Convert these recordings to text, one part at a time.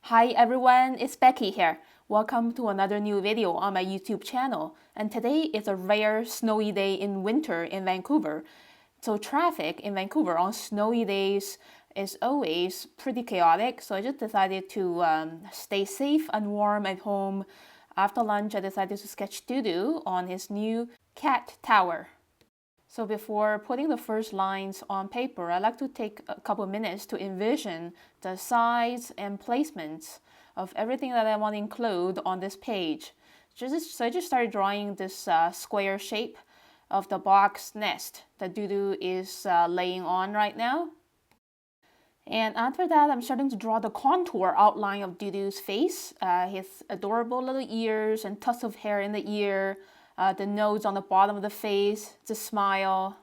Hi everyone, it's Becky here. Welcome to another new video on my YouTube channel. And today is a rare snowy day in winter in Vancouver. So traffic in Vancouver on snowy days is always pretty chaotic. So I just decided to stay safe and warm at home. After lunch, I decided to sketch DuDu on his new cat tower. So before putting the first lines on paper, I like to take a couple minutes to envision the size and placements of everything that I want to include on this page. So I just started drawing this square shape of the box nest that DuDu is laying on right now. And after that, I'm starting to draw the contour outline of DuDu's face, his adorable little ears and tufts of hair in the ear, the nose on the bottom of the face, the smile,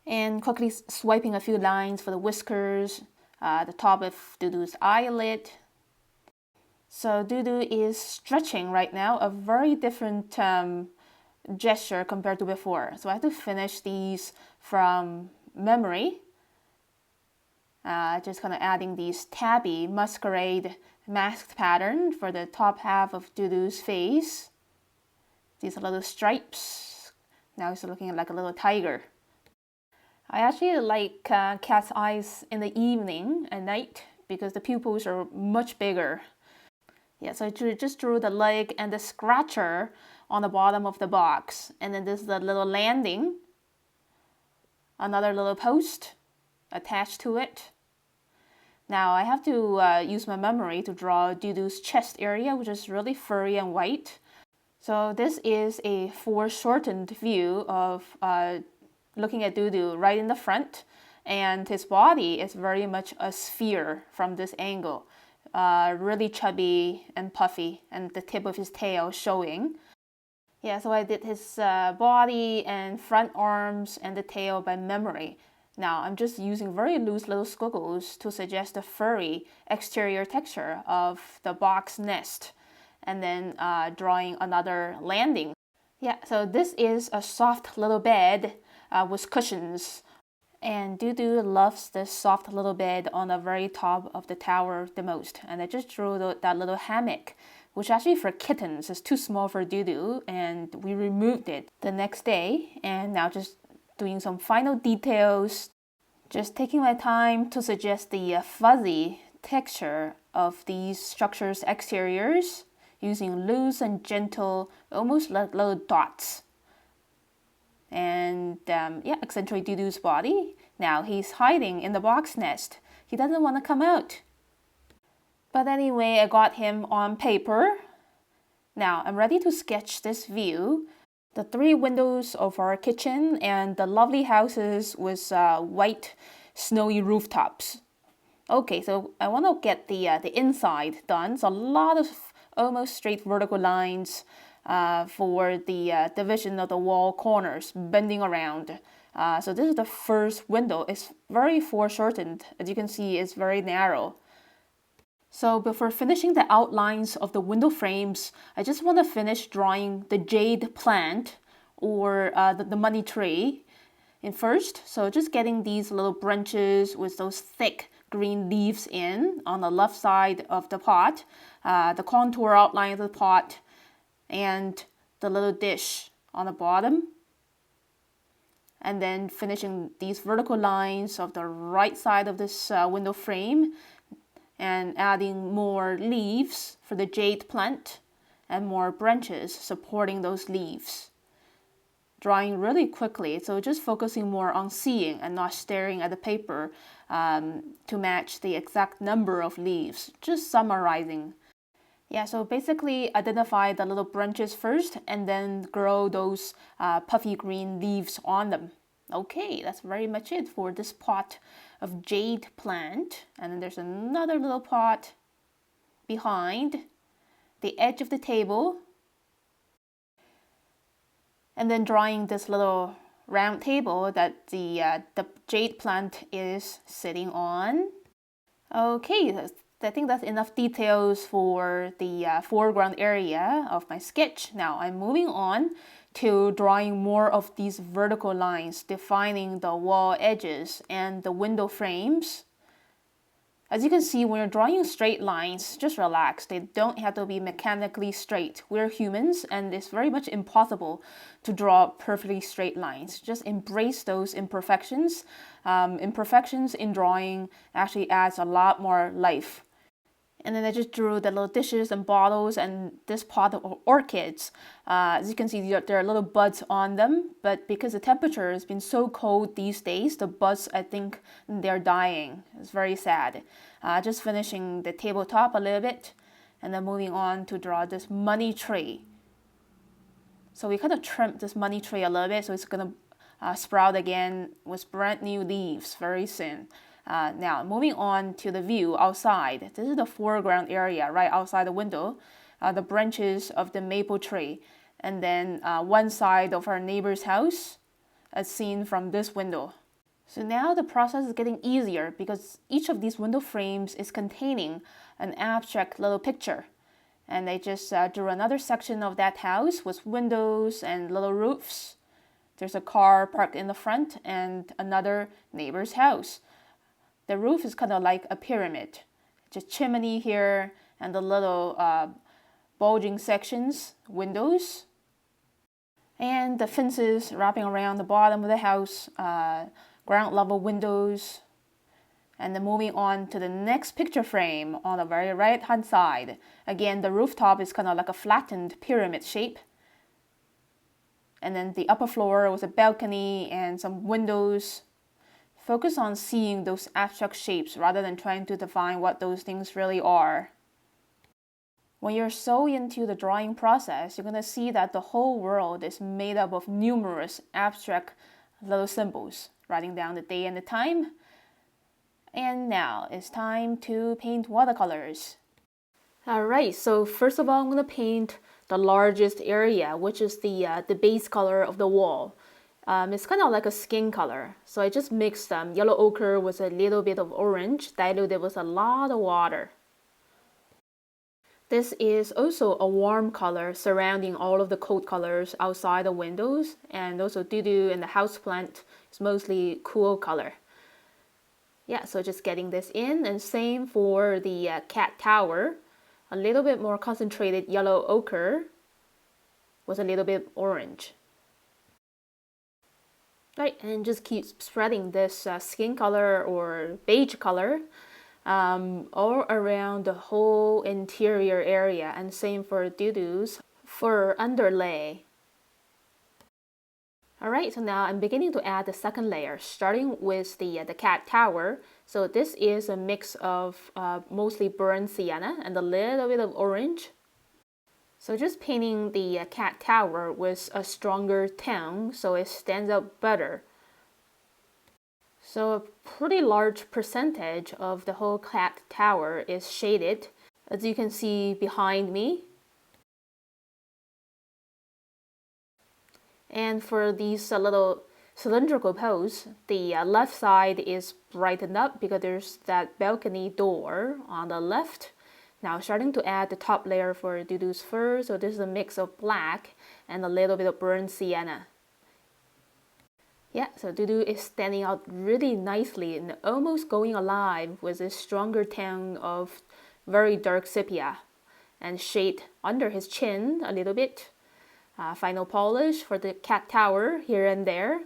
and quickly swiping a few lines for the whiskers, the top of DuDu's eyelid. So DuDu is stretching right now, a very different gesture compared to before. So I have to finish these from memory. Just kind of adding these tabby masquerade masked pattern for the top half of DuDu's face. These little stripes. Now he's looking like a little tiger. I actually like cat's eyes in the evening and night because the pupils are much bigger. Yeah, so I just drew the leg and the scratcher on the bottom of the box. And then this is the little landing. Another little post attached to it. Now I have to use my memory to draw DuDu's chest area, which is really furry and white. So this is a foreshortened view of looking at DuDu right in the front, and his body is very much a sphere from this angle. Really chubby and puffy, and the tip of his tail showing. Yeah, so I did his body and front arms and the tail by memory. Now I'm just using very loose little squiggles to suggest the furry exterior texture of the box nest. And then drawing another landing. Yeah, so this is a soft little bed with cushions. And DuDu loves this soft little bed on the very top of the tower the most. And I just drew that little hammock, which actually for kittens is too small for DuDu, and we removed it the next day. And now just doing some final details, just taking my time to suggest the fuzzy texture of these structures' exteriors, using loose and gentle, almost like little dots. And accentuate DuDu's body. Now he's hiding in the box nest. He doesn't want to come out. But anyway, I got him on paper. Now I'm ready to sketch this view. The 3 windows of our kitchen and the lovely houses with white, snowy rooftops. Okay, so I want to get the inside done. So a lot of almost straight vertical lines for the division of the wall corners bending around. So this is the first window. It's very foreshortened. As you can see, it's very narrow. So before finishing the outlines of the window frames, I just want to finish drawing the jade plant or the money tree in first. So just getting these little branches with those thick green leaves in on the left side of the pot, the contour outline of the pot, and the little dish on the bottom. And then finishing these vertical lines of the right side of this window frame and adding more leaves for the jade plant and more branches supporting those leaves. Drawing really quickly, so just focusing more on seeing and not staring at the paper to match the exact number of leaves, just summarizing. Yeah, so basically identify the little branches first and then grow those puffy green leaves on them. Okay, that's very much it for this pot of jade plant. And then there's another little pot behind the edge of the table. And then drawing this little round table that the jade plant is sitting on. Okay, I think that's enough details for the foreground area of my sketch. Now I'm moving on to drawing more of these vertical lines, defining the wall edges and the window frames. As you can see, when you're drawing straight lines, just relax. They don't have to be mechanically straight. We're humans, and it's very much impossible to draw perfectly straight lines. Just embrace those imperfections. Imperfections in drawing actually adds a lot more life. And then I just drew the little dishes and bottles and this pot of orchids. As you can see, there are little buds on them, but because the temperature has been so cold these days, the buds, I think they're dying. It's very sad. Just finishing the tabletop a little bit, and then moving on to draw this money tree. So we kind of trimmed this money tree a little bit, so it's going to sprout again with brand new leaves very soon. Now, moving on to the view outside. This is the foreground area right outside the window, the branches of the maple tree, and then one side of our neighbor's house as seen from this window. So now the process is getting easier because each of these window frames is containing an abstract little picture. And I just drew another section of that house with windows and little roofs. There's a car parked in the front and another neighbor's house. The roof is kind of like a pyramid. Just chimney here and the little bulging sections, windows. And the fences wrapping around the bottom of the house, ground level windows. And then moving on to the next picture frame on the very right hand side. Again, the rooftop is kind of like a flattened pyramid shape. And then the upper floor was a balcony and some windows. Focus on seeing those abstract shapes rather than trying to define what those things really are. When you're so into the drawing process, you're going to see that the whole world is made up of numerous abstract little symbols, writing down the day and the time. And now it's time to paint watercolors. Alright, so first of all, I'm going to paint the largest area, which is the base color of the wall. It's kind of like a skin color. So I just mixed yellow ochre with a little bit of orange, diluted with a lot of water. This is also a warm color surrounding all of the cold colors outside the windows, and also DuDu and the houseplant is mostly cool color. Yeah, so just getting this in, and same for the cat tower. A little bit more concentrated yellow ochre with a little bit orange. Right, and just keep spreading this skin color or beige color all around the whole interior area, and same for DuDu's for underlay. Alright, so now I'm beginning to add the second layer, starting with the cat tower. So this is a mix of mostly burnt sienna and a little bit of orange. So just painting the cat tower with a stronger tone so it stands out better. So a pretty large percentage of the whole cat tower is shaded, as you can see behind me. And for these little cylindrical posts, the left side is brightened up because there's that balcony door on the left. Now starting to add the top layer for DuDu's fur, so this is a mix of black and a little bit of burnt sienna. Yeah, so DuDu is standing out really nicely and almost going alive with a stronger tone of very dark sepia and shade under his chin a little bit. Final polish for the cat tower here and there.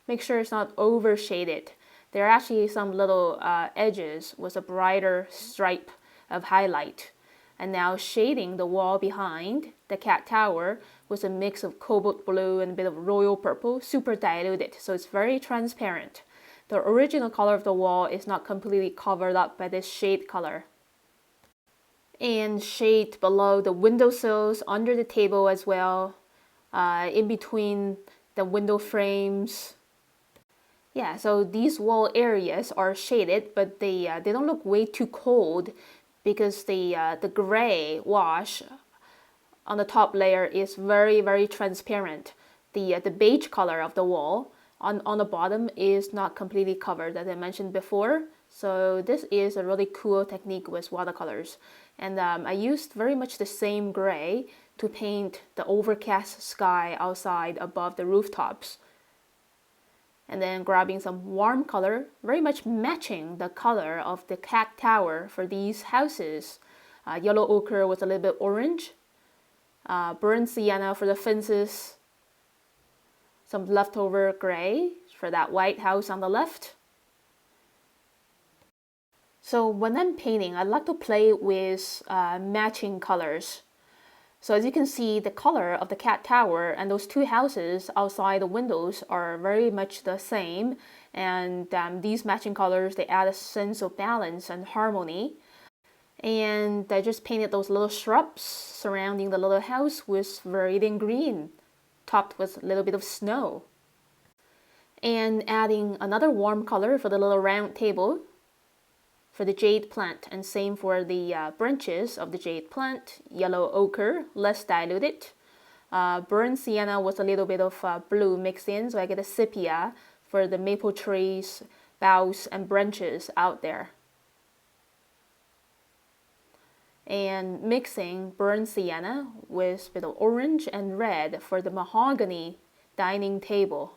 Make sure it's not over shaded. There are actually some little edges with a brighter stripe of highlight. And now shading the wall behind the cat tower with a mix of cobalt blue and a bit of royal purple, super diluted, so it's very transparent. The original color of the wall is not completely covered up by this shade color. And shade below the windowsills, under the table as well, in between the window frames. Yeah, so these wall areas are shaded, but they don't look way too cold because the gray wash on the top layer is very, very transparent. The beige color of the wall on the bottom is not completely covered, as I mentioned before. So this is a really cool technique with watercolors. And I used very much the same gray to paint the overcast sky outside above the rooftops. And then grabbing some warm color, very much matching the color of the cat tower for these houses. Yellow ochre with a little bit orange, burnt sienna for the fences, some leftover gray for that white house on the left. So when I'm painting, I like to play with matching colors. So as you can see, the color of the cat tower and those two houses outside the windows are very much the same. And these matching colors, they add a sense of balance and harmony. And I just painted those little shrubs surrounding the little house with viridian green, topped with a little bit of snow. And adding another warm color for the little round table for the jade plant, and same for the branches of the jade plant, yellow ochre, less diluted. Burnt sienna with a little bit of blue mixed in, so I get a sepia for the maple trees, boughs, and branches out there. And mixing burnt sienna with a bit of orange and red for the mahogany dining table.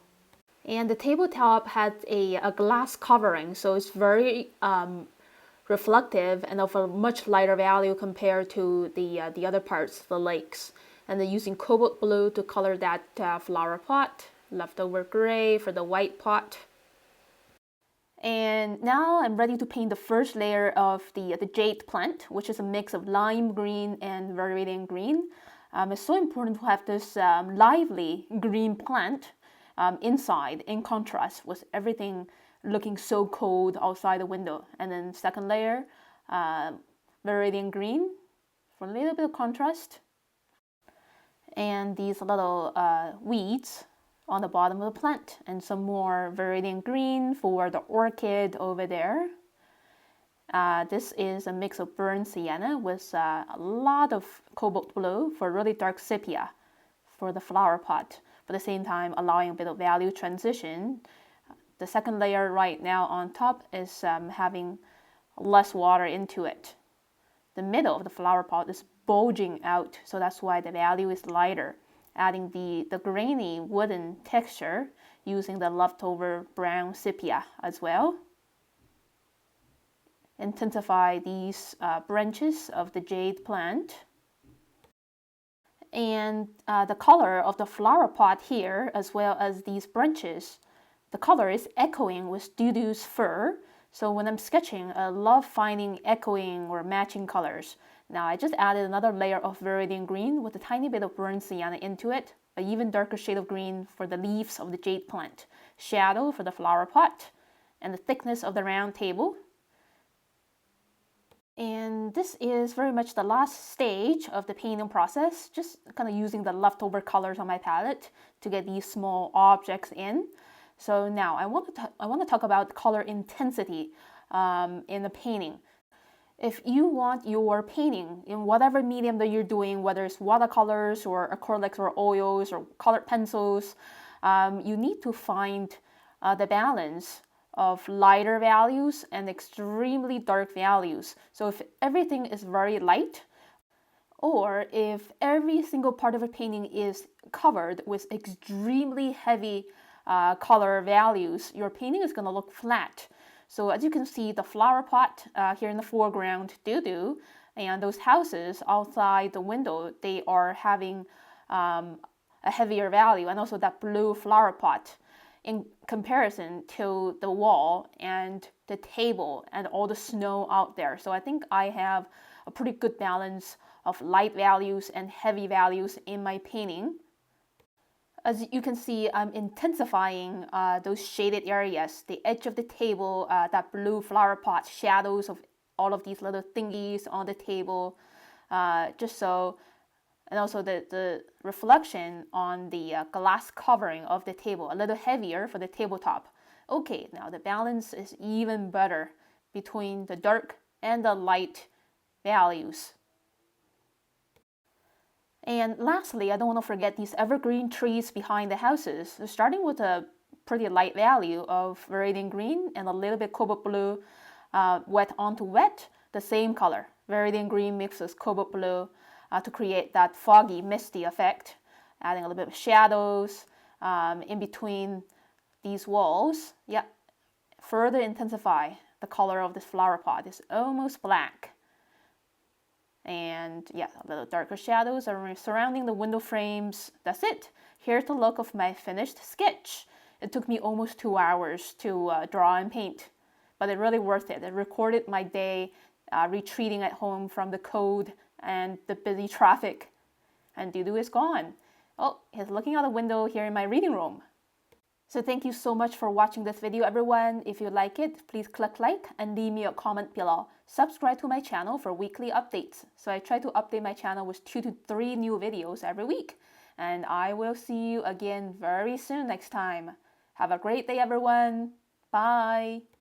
And the tabletop had a glass covering, so it's very reflective and of a much lighter value compared to the other parts, the lakes. And then using cobalt blue to color that flower pot, leftover gray for the white pot. And now I'm ready to paint the first layer of the jade plant, which is a mix of lime green and viridian green. It's so important to have this lively green plant inside in contrast with everything looking so cold outside the window. And then second layer, viridian green for a little bit of contrast. And these little weeds on the bottom of the plant, and some more viridian green for the orchid over there. This is a mix of burnt sienna with a lot of cobalt blue for really dark sepia for the flower pot, but at the same time allowing a bit of value transition. The second layer right now on top is having less water into it. The middle of the flower pot is bulging out, so that's why the value is lighter. Adding the grainy wooden texture using the leftover brown sepia as well. Intensify these branches of the jade plant. And the color of the flower pot here, as well as these branches, the color is echoing with DuDu's fur. So when I'm sketching, I love finding echoing or matching colors. Now I just added another layer of viridian green with a tiny bit of burnt sienna into it, an even darker shade of green for the leaves of the jade plant, shadow for the flower pot, and the thickness of the round table. And this is very much the last stage of the painting process, just kind of using the leftover colors on my palette to get these small objects in. So now I want to talk about color intensity in the painting. If you want your painting in whatever medium that you're doing, whether it's watercolors or acrylics or oils or colored pencils, you need to find the balance of lighter values and extremely dark values. So if everything is very light, or if every single part of a painting is covered with extremely heavy color values, your painting is going to look flat. So as you can see, the flower pot here in the foreground, DuDu, and those houses outside the window, they are having a heavier value, and also that blue flower pot in comparison to the wall and the table and all the snow out there. So I think I have a pretty good balance of light values and heavy values in my painting. As you can see, I'm intensifying those shaded areas, the edge of the table, that blue flower pot, shadows of all of these little thingies on the table, just so, and also the reflection on the glass covering of the table, a little heavier for the tabletop. Okay, now the balance is even better between the dark and the light values. And lastly, I don't want to forget these evergreen trees behind the houses. So starting with a pretty light value of viridian green and a little bit cobalt blue, wet onto wet, the same color. Viridian green mixed with cobalt blue. to create that foggy, misty effect. Adding a little bit of shadows in between these walls. Yeah, further intensify the color of this flower pot. It's almost black. And yeah, a little darker shadows are surrounding the window frames. That's it. Here's the look of my finished sketch. It took me almost 2 hours to draw and paint, but it really worth it. It recorded my day retreating at home from the cold and the busy traffic. And DuDu is gone. Oh, he's looking out the window here in my reading room. So thank you so much for watching this video, everyone. If you like it, please click like and leave me a comment below. Subscribe to my channel for weekly updates. So I try to update my channel with 2 to 3 new videos every week. And I will see you again very soon next time. Have a great day, everyone. Bye.